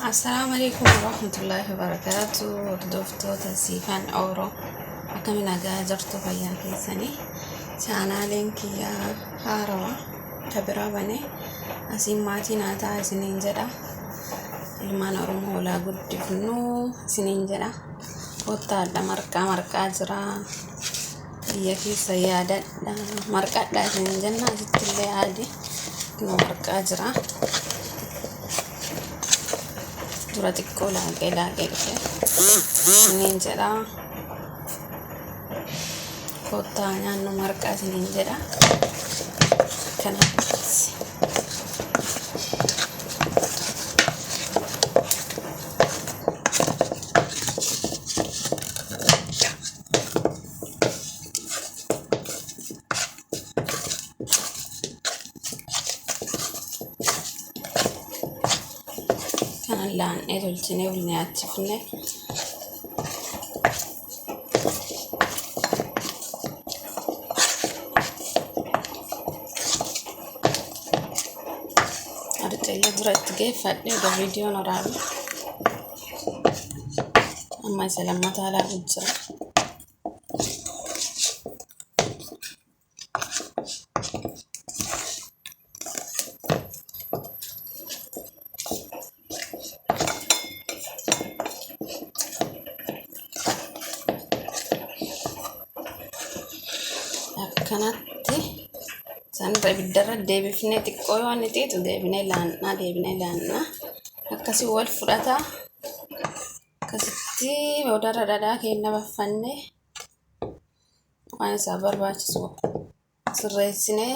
Assalamualaikum warahmatullahi wabarakatuh. Hordoftoota siifan Oromoo akkamiin nagaa jirtu fayyaa keessanii chaanaaleen kiyyaa haarawaa kabira bane asiin maatii naataa isiniin jedha ilmaan Oromoo olaa guddifnuu isiniin jedha kottaadha marqaa jira biyya keessa yaadadha marqadha isiniin jenna asittillee yaadi marqaa jira dura xiqqoo laaqee isiniin jedha kottaa nyaannu marqaa isiniin jedha kanatti kanan tolchine wal nyaachifne artelle duratti geeffadhe da viidiyoon oraabe amma isa lammataa laabu jira akkanatti sanirra ibiddarra deebifnee xiqqoo yoo inni xiitu deebinee laannaa akkasii wal fudhata akkasitti boodarra dhadhaa keenya baffannee waan isaa barbaachisu sirreessinee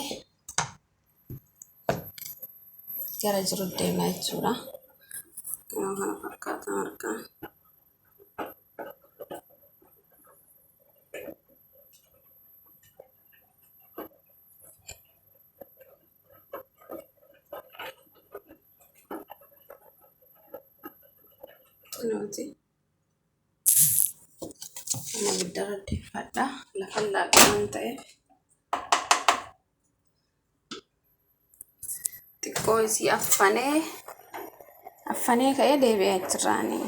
gara jiru deemnaa jechuudha. Kana fakkaata marqaan. Nuti ana biddara deeffadha lafa laaqaan ta'e xiqqoo isii affanee ka'ee deebi'ee achirraanii